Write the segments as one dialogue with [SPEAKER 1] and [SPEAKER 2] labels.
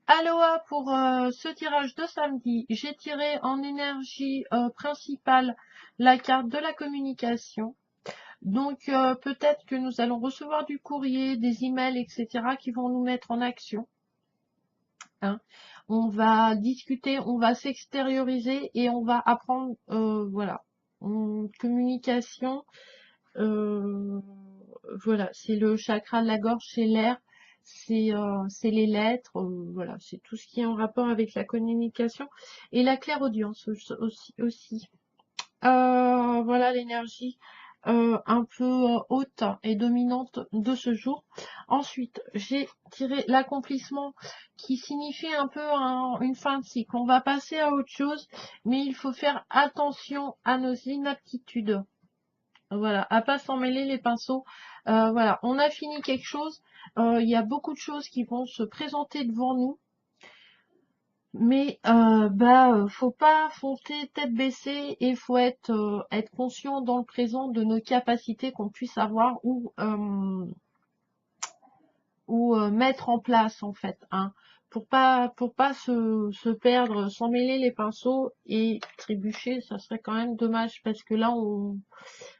[SPEAKER 1] Aloha pour ce tirage de samedi. J'ai tiré en énergie principale la carte de la communication. Donc peut-être que nous allons recevoir du courrier, des emails, etc. qui vont nous mettre en action, hein. On va discuter, on va s'extérioriser et on va apprendre, voilà. Communication, euh, voilà, c'est le chakra de la gorge, c'est l'air, c'est les lettres, voilà, c'est tout ce qui est en rapport avec la communication et la clairaudience aussi. Voilà l'énergie un peu haute et dominante de ce jour. Ensuite, j'ai tiré l'accomplissement qui signifie un peu une fin de cycle. On va passer à autre chose, mais il faut faire attention à nos inaptitudes. Voilà, à pas s'en mêler les pinceaux. Voilà, on a fini quelque chose. Il y a beaucoup de choses qui vont se présenter devant nous. Mais faut pas foncer tête baissée et faut être conscient dans le présent de nos capacités qu'on puisse avoir ou mettre en place en fait, hein, pour pas se perdre, s'en mêler les pinceaux et trébucher, ça serait quand même dommage parce que là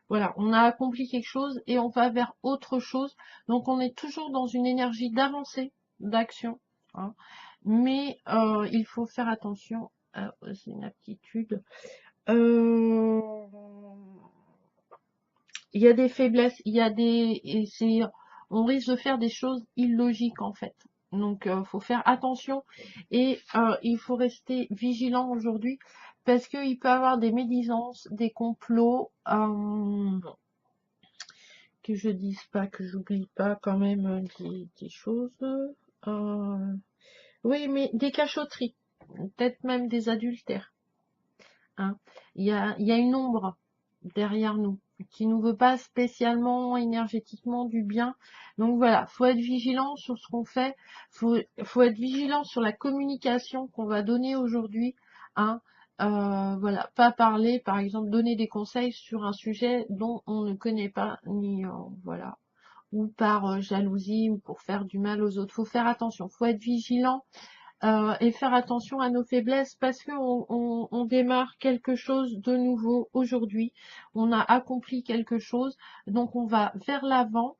[SPEAKER 1] voilà, on a accompli quelque chose et on va vers autre chose. Donc on est toujours dans une énergie d'avancée, d'action, hein. Mais il faut faire attention aux inaptitudes. Euh, il y a des faiblesses, on risque de faire des choses illogiques en fait. Donc faut faire attention et il faut rester vigilant aujourd'hui parce qu'il peut y avoir des médisances, des complots. Que je dise pas, que j'oublie pas quand même des choses. Euh, oui, mais des cachotteries, peut-être même des adultères, hein. Il y a une ombre derrière nous qui nous veut pas spécialement énergétiquement du bien. Donc voilà, faut être vigilant sur ce qu'on fait, faut être vigilant sur la communication qu'on va donner aujourd'hui, hein. Voilà, pas parler, par exemple, donner des conseils sur un sujet dont on ne connaît pas, ni voilà, ou par jalousie ou pour faire du mal aux autres. Faut faire attention, faut être vigilant et faire attention à nos faiblesses parce qu'on démarre quelque chose de nouveau aujourd'hui. On a accompli quelque chose, donc on va vers l'avant.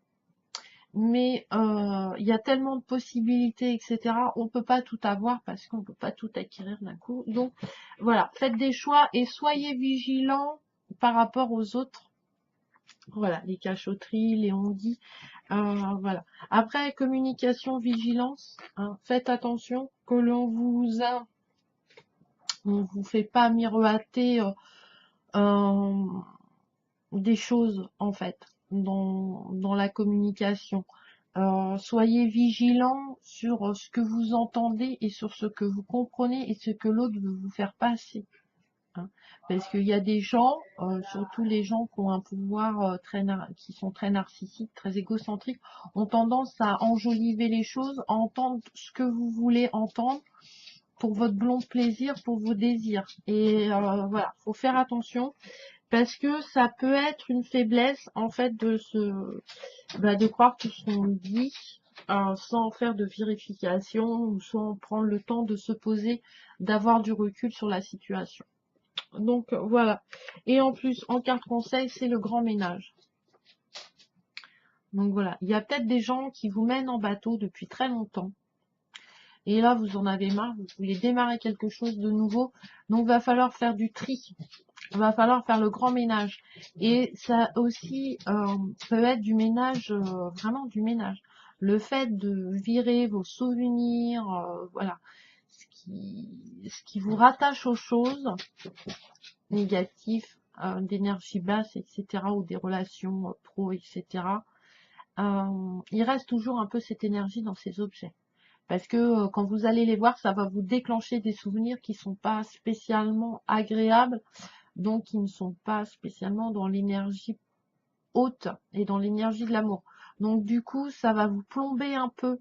[SPEAKER 1] Mais il y a tellement de possibilités, etc. On peut pas tout avoir parce qu'on peut pas tout acquérir d'un coup. Donc voilà, faites des choix et soyez vigilants par rapport aux autres. Voilà, les cachotteries, les on-dit, voilà. Après, communication, vigilance, hein, faites attention que on vous fait pas miroiter euh, des choses en fait dans la communication. Soyez vigilants sur ce que vous entendez et sur ce que vous comprenez et ce que l'autre veut vous faire passer, hein. Parce qu'il y a des gens, surtout les gens qui ont un pouvoir qui sont très narcissiques, très égocentriques, ont tendance à enjoliver les choses, à entendre ce que vous voulez entendre pour votre blond plaisir, pour vos désirs. Et voilà, faut faire attention parce que ça peut être une faiblesse en fait de croire tout ce qu'on dit sans faire de vérification ou sans prendre le temps de se poser, d'avoir du recul sur la situation. Donc voilà. Et en plus, en carte conseil, c'est le grand ménage. Donc voilà, il y a peut-être des gens qui vous mènent en bateau depuis très longtemps. Et là, vous en avez marre, vous voulez démarrer quelque chose de nouveau. Donc, va falloir faire du tri. Il va falloir faire le grand ménage. Et ça aussi peut être du ménage, vraiment du ménage. Le fait de virer vos souvenirs, voilà, ce qui vous rattache aux choses négatives, d'énergie basse, etc., ou des relations pro, etc., il reste toujours un peu cette énergie dans ces objets. Parce que quand vous allez les voir, ça va vous déclencher des souvenirs qui sont pas spécialement agréables, donc qui ne sont pas spécialement dans l'énergie haute et dans l'énergie de l'amour. Donc du coup, ça va vous plomber un peu.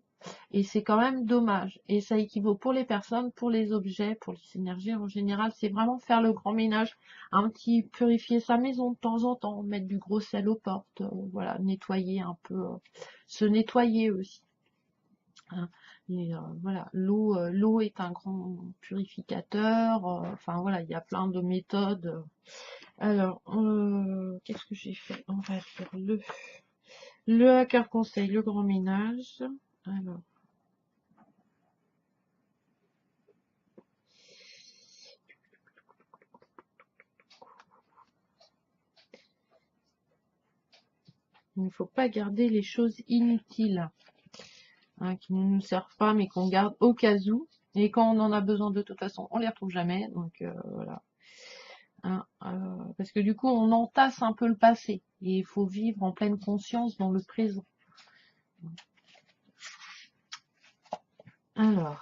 [SPEAKER 1] Et c'est quand même dommage. Et ça équivaut pour les personnes, pour les objets, pour les énergies en général. C'est vraiment faire le grand ménage, un petit purifier sa maison de temps en temps, mettre du gros sel aux portes, voilà, nettoyer un peu, se nettoyer aussi. hein. Et voilà, l'eau est un grand purificateur. Enfin voilà, il y a plein de méthodes. Alors, qu'est-ce que j'ai fait? On va faire le hacker conseil, le grand ménage. Alors, il ne faut pas garder les choses inutiles, hein, qui ne nous servent pas, mais qu'on garde au cas où. Et quand on en a besoin de toute façon, on les retrouve jamais. Donc voilà. Hein, parce que du coup, on entasse un peu le passé. Et il faut vivre en pleine conscience dans le présent. Alors,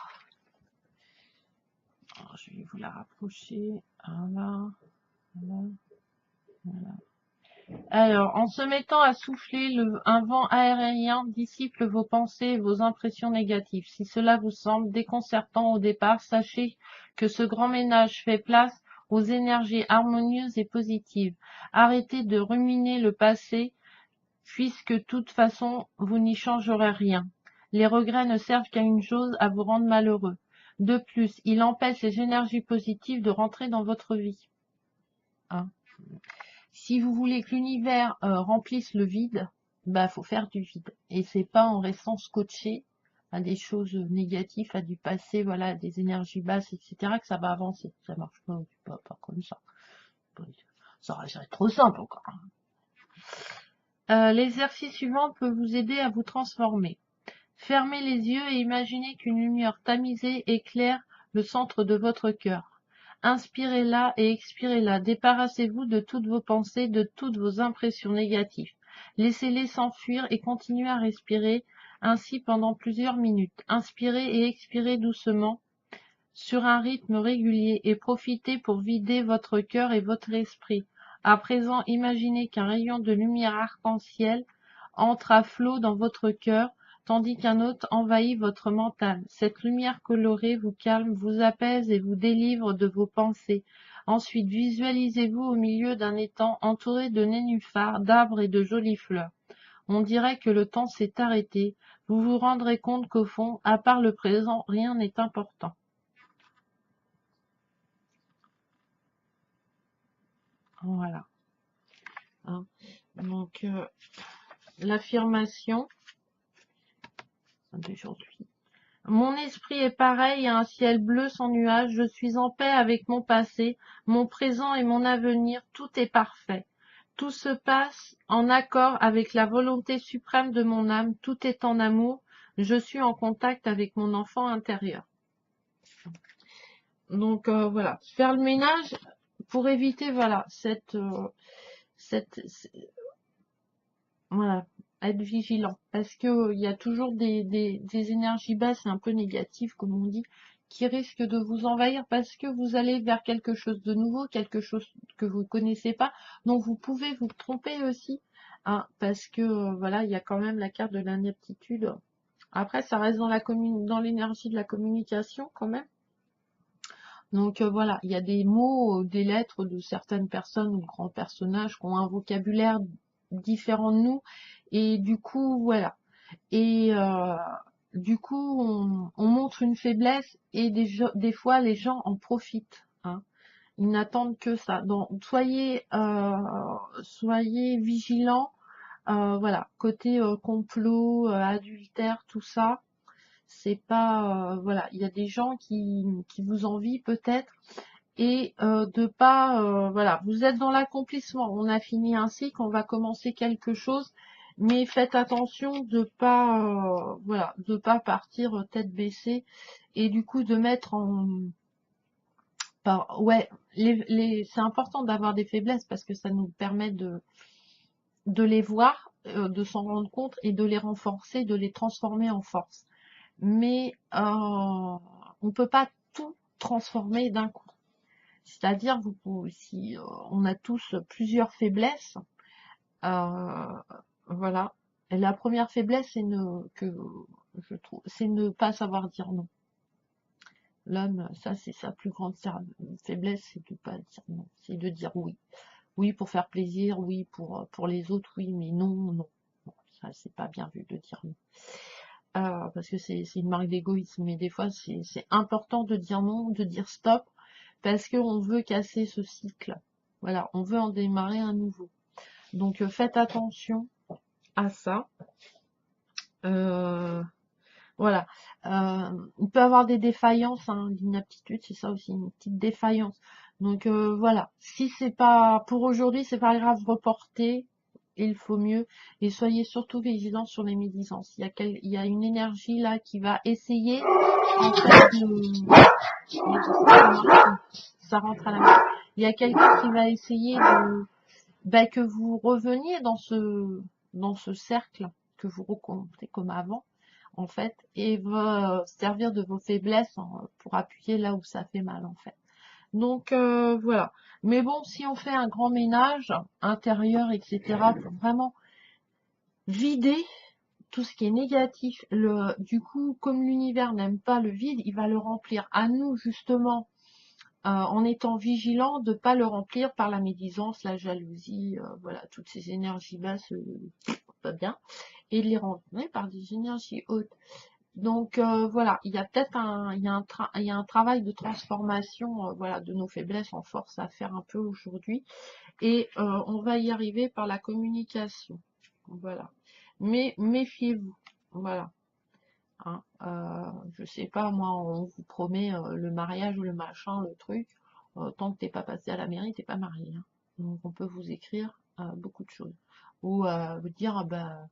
[SPEAKER 1] je vais vous la rapprocher. Voilà, voilà, voilà. Alors, en se mettant à souffler, un vent aérien dissipe vos pensées et vos impressions négatives. Si cela vous semble déconcertant au départ, sachez que ce grand ménage fait place aux énergies harmonieuses et positives. Arrêtez de ruminer le passé, puisque de toute façon, vous n'y changerez rien. Les regrets ne servent qu'à une chose, à vous rendre malheureux. De plus, il empêche les énergies positives de rentrer dans votre vie. Hein. Si vous voulez que l'univers remplisse le vide, bah faut faire du vide. Et c'est pas en restant scotché à des choses négatives, à du passé, voilà, à des énergies basses, etc., que ça va avancer. Ça marche pas comme ça. Ça serait trop simple encore. L'exercice suivant peut vous aider à vous transformer. Fermez les yeux et imaginez qu'une lumière tamisée éclaire le centre de votre cœur. Inspirez-la et expirez-la. Débarrassez-vous de toutes vos pensées, de toutes vos impressions négatives. Laissez-les s'enfuir et continuez à respirer ainsi pendant plusieurs minutes. Inspirez et expirez doucement sur un rythme régulier et profitez pour vider votre cœur et votre esprit. À présent, imaginez qu'un rayon de lumière arc-en-ciel entre à flot dans votre cœur, tandis qu'un autre envahit votre mental. Cette lumière colorée vous calme, vous apaise et vous délivre de vos pensées. Ensuite, visualisez-vous au milieu d'un étang entouré de nénuphars, d'arbres et de jolies fleurs. On dirait que le temps s'est arrêté. Vous vous rendrez compte qu'au fond, à part le présent, rien n'est important. Voilà. Hein. Donc, l'affirmation d'aujourd'hui. Mon esprit est pareil à un ciel bleu sans nuages. Je suis en paix avec mon passé, mon présent et mon avenir. Tout est parfait. Tout se passe en accord avec la volonté suprême de mon âme. Tout est en amour. Je suis en contact avec mon enfant intérieur. Donc voilà, faire le ménage pour éviter voilà cette voilà, être vigilant. Parce que il y a toujours des énergies basses et un peu négatives, comme on dit, qui risquent de vous envahir parce que vous allez vers quelque chose de nouveau, quelque chose que vous ne connaissez pas. Donc vous pouvez vous tromper aussi. Hein, parce que voilà, il y a quand même la carte de l'inaptitude. Après, ça reste dans l'énergie de la communication quand même. Donc voilà, il y a des mots, des lettres de certaines personnes ou grands personnages qui ont un vocabulaire différent de nous. Et du coup, voilà. Et du coup, on montre une faiblesse et des fois, les gens en profitent. Hein. Ils n'attendent que ça. Donc, soyez vigilants. Voilà, côté complot, adultère, tout ça. C'est pas... voilà, il y a des gens qui vous envient peut-être et de pas voilà, vous êtes dans l'accomplissement, on a fini un cycle, on va commencer quelque chose, mais faites attention de pas voilà, de pas partir tête baissée et du coup de mettre en ouais, c'est important d'avoir des faiblesses parce que ça nous permet de les voir, de s'en rendre compte et de les renforcer, de les transformer en force, mais on peut pas tout transformer d'un coup. C'est-à-dire, si on a tous plusieurs faiblesses, euh, voilà. Et la première faiblesse, je trouve, c'est ne pas savoir dire non. L'homme, ça, c'est sa plus grande faiblesse, c'est de pas dire non, c'est de dire oui. Oui pour faire plaisir, oui pour les autres, oui, mais non, non. Bon, ça, c'est pas bien vu de dire non. parce que c'est une marque d'égoïsme, mais des fois c'est important de dire non, de dire stop, parce qu'on veut casser ce cycle. Voilà, on veut en démarrer un nouveau. Donc faites attention à ça. Voilà. Il peut avoir des défaillances, hein, l'inaptitude, c'est ça aussi, une petite défaillance. Donc voilà. Si c'est pas pour aujourd'hui, c'est pas grave, reportez. Il faut mieux. Et soyez surtout vigilants sur les médisances. Il y a une énergie là qui va essayer en fait ça rentre à la main. Il y a quelqu'un qui va essayer que vous reveniez dans ce cercle que vous recomptez comme avant, en fait, et va servir de vos faiblesses pour appuyer là où ça fait mal, en fait. Donc, voilà. Mais bon, si on fait un grand ménage intérieur, etc., pour vraiment vider tout ce qui est négatif, du coup, comme l'univers n'aime pas le vide, il va le remplir. À nous, justement, en étant vigilant de ne pas le remplir par la médisance, la jalousie, voilà, toutes ces énergies basses, pas bien, et de les remplir par des énergies hautes. Donc voilà, il y a peut-être il y a un travail de transformation, voilà, de nos faiblesses en force à faire un peu aujourd'hui, et on va y arriver par la communication, voilà. Mais méfiez-vous, voilà. Hein, je sais pas, moi, on vous promet le mariage ou le machin, le truc. Tant que t'es pas passé à la mairie, t'es pas marié. Hein. Donc on peut vous écrire beaucoup de choses. Ou vous dire, ah ben,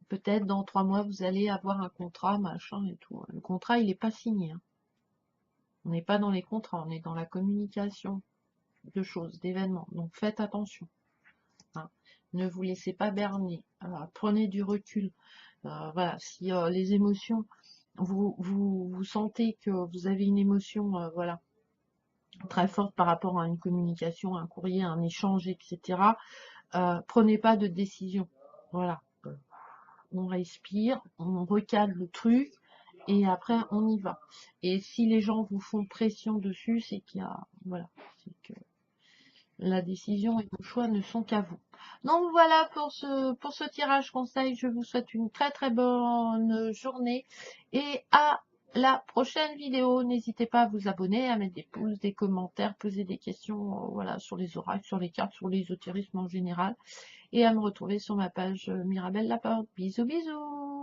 [SPEAKER 1] peut-être dans 3 mois, vous allez avoir un contrat, machin et tout. Le contrat, il n'est pas signé. Hein. On n'est pas dans les contrats, on est dans la communication de choses, d'événements. Donc faites attention. Hein. Ne vous laissez pas berner. Prenez du recul. Voilà, si les émotions vous sentez que vous avez une émotion voilà, très forte par rapport à une communication, un courrier, un échange, etc., prenez pas de décision. Voilà. On respire, on recadre le truc, et après on y va. Et si les gens vous font pression dessus, c'est qu'il y a... Voilà. C'est que la décision et le choix ne sont qu'à vous. Donc voilà pour ce tirage conseil. Je vous souhaite une très très bonne journée et à la prochaine vidéo. N'hésitez pas à vous abonner, à mettre des pouces, des commentaires, poser des questions voilà, sur les oracles, sur les cartes, sur l'ésotérisme en général et à me retrouver sur ma page Mirabelle Laporte. Bisous bisous.